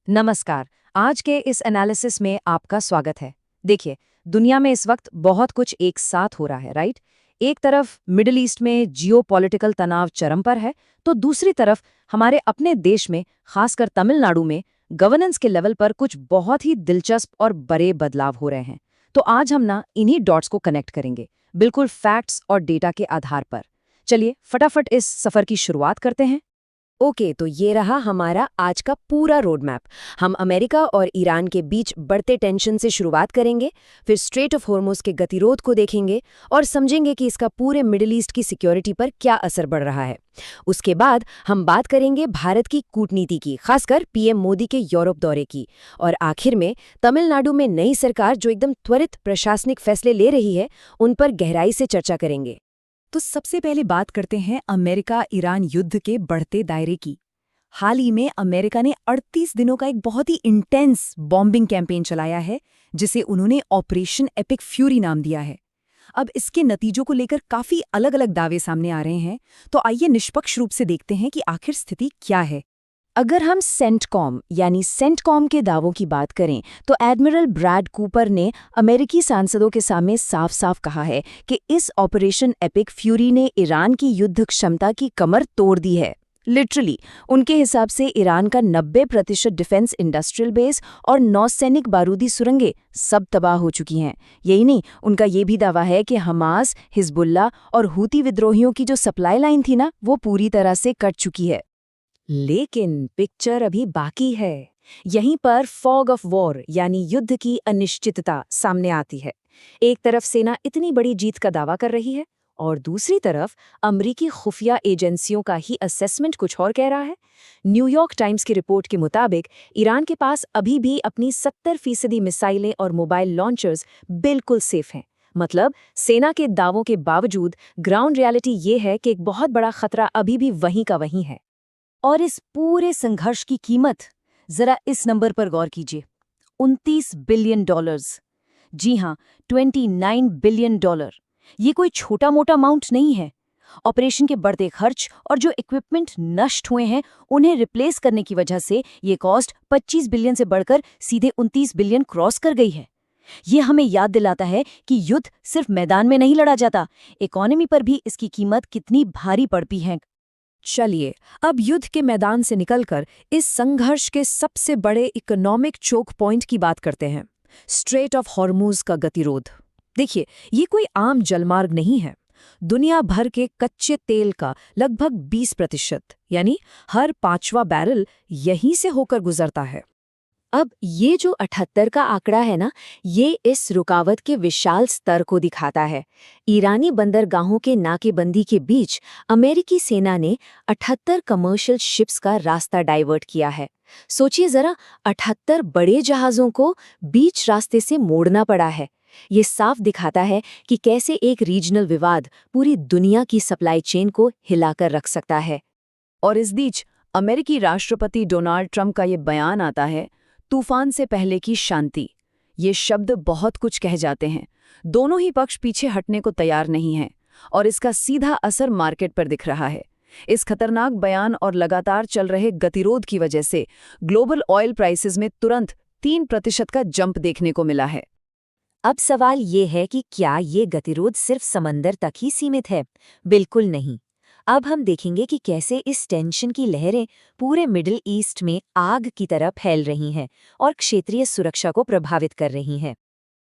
नमस्कार। आज के इस एनालिसिस में आपका स्वागत है। देखिए, दुनिया में इस वक्त बहुत कुछ एक साथ हो रहा है, राइट? एक तरफ मिडिल ईस्ट में जियोपॉलिटिकल तनाव चरम पर है, तो दूसरी तरफ हमारे अपने देश में, खासकर तमिलनाडु में, गवर्नेंस के लेवल पर कुछ बहुत ही दिलचस्प और बड़े बदलाव हो रहे हैं। तो आज हम ना इन्हीं डॉट्स को कनेक्ट करेंगे, बिल्कुल फैक्ट्स और डेटा के आधार पर। चलिए फटाफट इस सफर की शुरुआत करते हैं। ओके, तो ये रहा हमारा आज का पूरा रोड मैप। हम अमेरिका और ईरान के बीच बढ़ते टेंशन से शुरुआत करेंगे, फिर स्ट्रेट ऑफ हॉर्मुज़ के गतिरोध को देखेंगे और समझेंगे कि इसका पूरे मिडिल ईस्ट की सिक्योरिटी पर क्या असर पड़ रहा है। उसके बाद हम बात करेंगे भारत की कूटनीति की, खासकर पीएम मोदी के यूरोप दौरे की। और आखिर में तमिलनाडु में नई सरकार जो एकदम त्वरित प्रशासनिक फैसले ले रही है, उन पर गहराई से चर्चा करेंगे। तो सबसे पहले बात करते हैं अमेरिका ईरान युद्ध के बढ़ते दायरे की। हाल ही में अमेरिका ने 38 दिनों का एक बहुत ही इंटेंस बॉम्बिंग कैंपेन चलाया है, जिसे उन्होंने ऑपरेशन एपिक फ्यूरी नाम दिया है। अब इसके नतीजों को लेकर काफी अलग अलग दावे सामने आ रहे हैं, तो आइए निष्पक्ष रूप से देखते हैं कि आखिर स्थिति क्या है। अगर हम सेंटकॉम के दावों की बात करें, तो एडमिरल ब्रैड कूपर ने अमेरिकी सांसदों के सामने साफ-साफ कहा है कि इस ऑपरेशन एपिक फ्यूरी ने ईरान की युद्ध क्षमता की कमर तोड़ दी है। लिटरली, उनके हिसाब से ईरान का 90% डिफेंस इंडस्ट्रियल बेस और नौसैनिक बारूदी सुरंगें सब तबाह हो चुकी हैं। यही नहीं, उनका ये भी दावा है कि हमास, हिजबुल्ला और हूती विद्रोहियों की जो सप्लाई लाइन थी ना, वो पूरी तरह से कट चुकी है। लेकिन पिक्चर अभी बाकी है। यहीं पर फॉग ऑफ वॉर यानी युद्ध की अनिश्चितता सामने आती है। एक तरफ सेना इतनी बड़ी जीत का दावा कर रही है और दूसरी तरफ अमरीकी खुफिया एजेंसियों का ही असेसमेंट कुछ और कह रहा है। न्यूयॉर्क टाइम्स की रिपोर्ट के मुताबिक ईरान के पास अभी भी अपनी 70% मिसाइलें और मोबाइल लॉन्चर्स बिल्कुल सेफ हैं। मतलब सेना के दावों के बावजूद ग्राउंड रियलिटी ये है कि एक बहुत बड़ा खतरा अभी भी वहीं का वहीं है। और इस पूरे संघर्ष की कीमत, जरा इस नंबर पर गौर कीजिए, $29 बिलियन। जी हां, $29 बिलियन। ये कोई छोटा मोटा अमाउंट नहीं है। ऑपरेशन के बढ़ते खर्च और जो इक्विपमेंट नष्ट हुए हैं, उन्हें रिप्लेस करने की वजह से ये कॉस्ट 25 बिलियन से बढ़कर सीधे 29 बिलियन क्रॉस कर गई है। ये हमें याद दिलाता है कि युद्ध सिर्फ मैदान में नहीं लड़ा जाता, इकोनॉमी पर भी इसकी कीमत कितनी भारी पड़ती है। चलिए, अब युद्ध के मैदान से निकलकर इस संघर्ष के सबसे बड़े इकोनॉमिक चोक पॉइंट की बात करते हैं, स्ट्रेट ऑफ हॉर्मुज़ का गतिरोध। देखिए, ये कोई आम जलमार्ग नहीं है। दुनिया भर के कच्चे तेल का लगभग 20%, यानी हर 5वां बैरल यहीं से होकर गुजरता है। अब ये जो 78 का आंकड़ा है ना, ये इस रुकावट के विशाल स्तर को दिखाता है। ईरानी बंदरगाहों के नाकेबंदी के बीच अमेरिकी सेना ने 78 कमर्शियल शिप्स का रास्ता डाइवर्ट किया है। सोचिए जरा, 78 बड़े जहाज़ों को बीच रास्ते से मोड़ना पड़ा है। ये साफ दिखाता है कि कैसे एक रीजनल विवाद पूरी दुनिया की सप्लाई चेन को हिलाकर रख सकता है। और इस बीच अमेरिकी राष्ट्रपति डोनाल्ड ट्रंप का ये बयान आता है, तूफान से पहले की शांति। ये शब्द बहुत कुछ कह जाते हैं। दोनों ही पक्ष पीछे हटने को तैयार नहीं हैं और इसका सीधा असर मार्केट पर दिख रहा है। इस खतरनाक बयान और लगातार चल रहे गतिरोध की वजह से ग्लोबल ऑयल प्राइसेस में तुरंत 3% का जंप देखने को मिला है। अब सवाल ये है कि क्या ये गतिरोध सिर्फ समंदर तक ही सीमित है? बिल्कुल नहीं। अब हम देखेंगे कि कैसे इस टेंशन की लहरें पूरे मिडिल ईस्ट में आग की तरह फैल रही हैं और क्षेत्रीय सुरक्षा को प्रभावित कर रही हैं।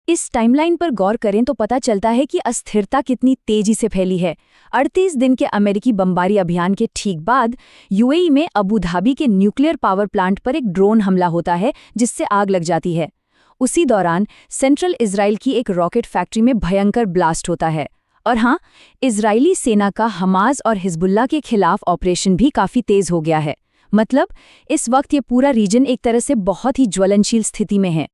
इस टाइमलाइन पर गौर करें तो पता चलता है कि अस्थिरता कितनी तेजी से फैली है। 38 दिन के अमेरिकी बमबारी अभियान के ठीक बाद यूएई में अबू धाबी के न्यूक्लियर पावर प्लांट पर एक ड्रोन हमला होता है, जिससे आग लग जाती है। उसी दौरान सेंट्रल इजराइल की एक रॉकेट फैक्ट्री में भयंकर ब्लास्ट होता है। और हाँ, इजरायली सेना का हमास और हिजबुल्ला के खिलाफ ऑपरेशन भी काफी तेज हो गया है। मतलब इस वक्त ये पूरा रीजन एक तरह से बहुत ही ज्वलनशील स्थिति में है।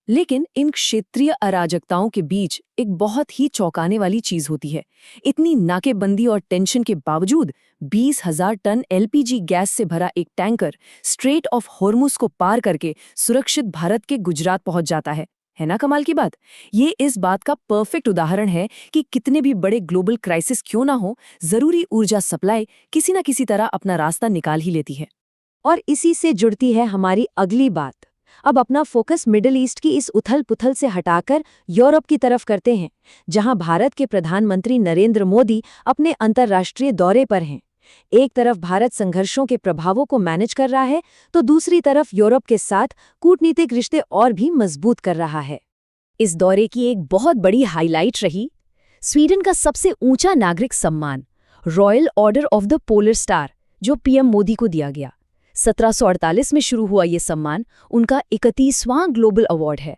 लेकिन इन क्षेत्रीय अराजकताओं के बीच एक बहुत ही चौंकाने वाली चीज होती है। इतनी नाकेबंदी और टेंशन के बावजूद 20,000 टन एलपीजी गैस से भरा एक टैंकर स्ट्रेट ऑफ हॉर्मुज़ को पार करके सुरक्षित भारत के गुजरात पहुंच जाता है ना कमाल की बात। ये इस बात का परफेक्ट उदाहरण है कि कितने भी बड़े ग्लोबल क्राइसिस क्यों ना हो, जरूरी ऊर्जा सप्लाई किसी न किसी तरह अपना रास्ता निकाल ही लेती है। और इसी से जुड़ती है हमारी अगली बात। अब अपना फोकस मिडिल ईस्ट की इस उथल-पुथल से हटाकर यूरोप की तरफ करते हैं, जहां भारत के प्रधानमंत्री नरेंद्र मोदी अपने अंतर्राष्ट्रीय दौरे पर हैं। एक तरफ भारत संघर्षों के प्रभावों को मैनेज कर रहा है, तो दूसरी तरफ यूरोप के साथ कूटनीतिक रिश्ते और भी मजबूत कर रहा है। इस दौरे की एक बहुत बड़ी हाईलाइट रही स्वीडन का सबसे ऊंचा नागरिक सम्मान, royal order of the polar star, जो पीएम मोदी को दिया गया। 1748 में शुरू हुआ ये सम्मान उनका 31वां ग्लोबल अवार्ड है।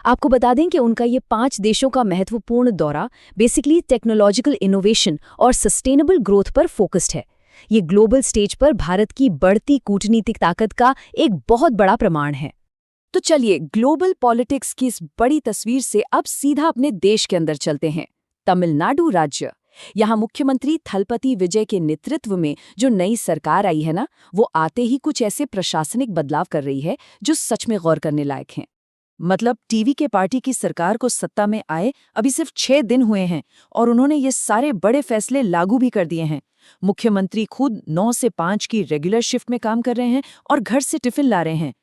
आपको बता दें कि उनका ये 5 देशों का महत्वपूर्ण दौरा बेसिकली टेक्नोलॉजिकल इनोवेशन और सस्टेनेबल ग्रोथ पर फोकस्ड है। ये ग्लोबल स्टेज पर भारत की बढ़ती कूटनीतिक ताकत का एक बहुत बड़ा प्रमाण है। तो चलिए ग्लोबल पॉलिटिक्स की इस बड़ी तस्वीर से अब सीधा अपने देश के अंदर चलते हैं। तमिलनाडु राज्य, यहाँ मुख्यमंत्री थलपति विजय के नेतृत्व में जो नई सरकार आई है ना, वो आते ही कुछ ऐसे प्रशासनिक बदलाव कर रही है जो सच में गौर करने लायक हैं। मतलब टीवी के पार्टी की सरकार को सत्ता में आए अभी सिर्फ 6 दिन हुए हैं और उन्होंने ये सारे बड़े फैसले लागू भी कर दिए हैं। मुख्यमंत्री खुद 9 से 5 की रेगुलर शिफ्ट में काम कर रहे हैं और घर से टिफिन ला रहे हैं।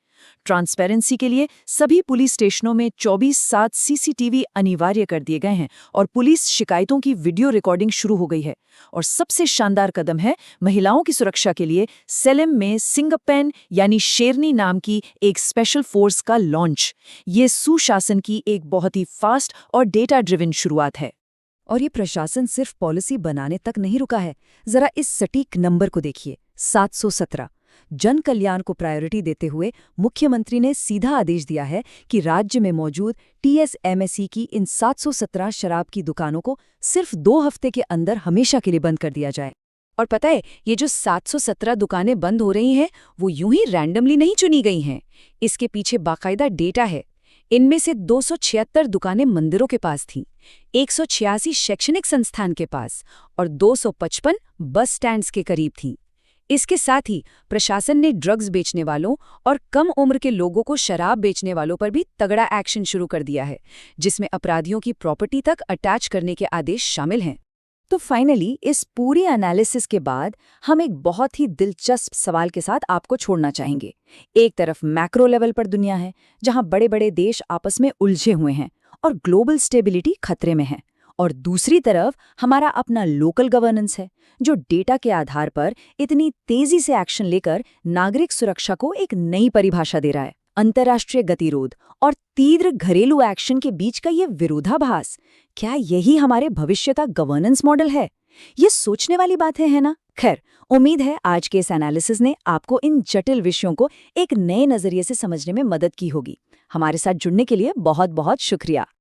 ट्रांसपेरेंसी के लिए सभी पुलिस स्टेशनों में 24/7 सीसीटीवी अनिवार्य कर दिए गए हैं और पुलिस शिकायतों की वीडियो रिकॉर्डिंग शुरू हो गई है। और सबसे शानदार कदम है महिलाओं की सुरक्षा के लिए सेलेम में सिंगपेन यानी शेरनी नाम की एक स्पेशल फोर्स का लॉन्च। ये सुशासन की एक बहुत ही फास्ट और डेटा ड्रिवन शुरुआत है। और ये प्रशासन सिर्फ पॉलिसी बनाने तक नहीं रुका है। जरा इस सटीक नंबर को देखिए, 717। जन कल्याण को प्रायोरिटी देते हुए मुख्यमंत्री ने सीधा आदेश दिया है कि राज्य में मौजूद टीएसएमएसई की इन 717 शराब की दुकानों को सिर्फ 2 हफ्ते के अंदर हमेशा के लिए बंद कर दिया जाए। और पता है, ये जो 717 दुकानें बंद हो रही हैं, वो यूं ही रैंडमली नहीं चुनी गई हैं। इसके पीछे बाकायदा डेटा है। इनमें से 276 दुकानें मंदिरों के पास थीं, 186 शैक्षणिक संस्थान के पास और 255 बस स्टैंड्स के करीब थीं। इसके साथ ही प्रशासन ने ड्रग्स बेचने वालों और कम उम्र के लोगों को शराब बेचने वालों पर भी तगड़ा एक्शन शुरू कर दिया है, जिसमें अपराधियों की प्रॉपर्टी तक अटैच करने के आदेश शामिल हैं। तो फाइनली इस पूरी एनालिसिस के बाद हम एक बहुत ही दिलचस्प सवाल के साथ आपको छोड़ना चाहेंगे। एक तरफ मैक्रो लेवल पर दुनिया है, जहां बड़े-बड़े देश आपस में उलझे हुए हैं और ग्लोबल स्टेबिलिटी खतरे में है, और दूसरी तरफ हमारा अपना लोकल गवर्नेंस है, जो डेटा के आधार पर इतनी तेजी से एक्शन लेकर नागरिक सुरक्षा को एक नई परिभाषा दे रहा है। अंतर्राष्ट्रीय गतिरोध और तीव्र घरेलू एक्शन के बीच का ये विरोधाभास, क्या यही हमारे भविष्य का गवर्नेंस मॉडल है? ये सोचने वाली बातें हैं ना। खैर, उम्मीद है आज के इस एनालिसिस ने आपको इन जटिल विषयों को एक नए नजरिए से समझने में मदद की होगी। हमारे साथ जुड़ने के लिए बहुत बहुत शुक्रिया।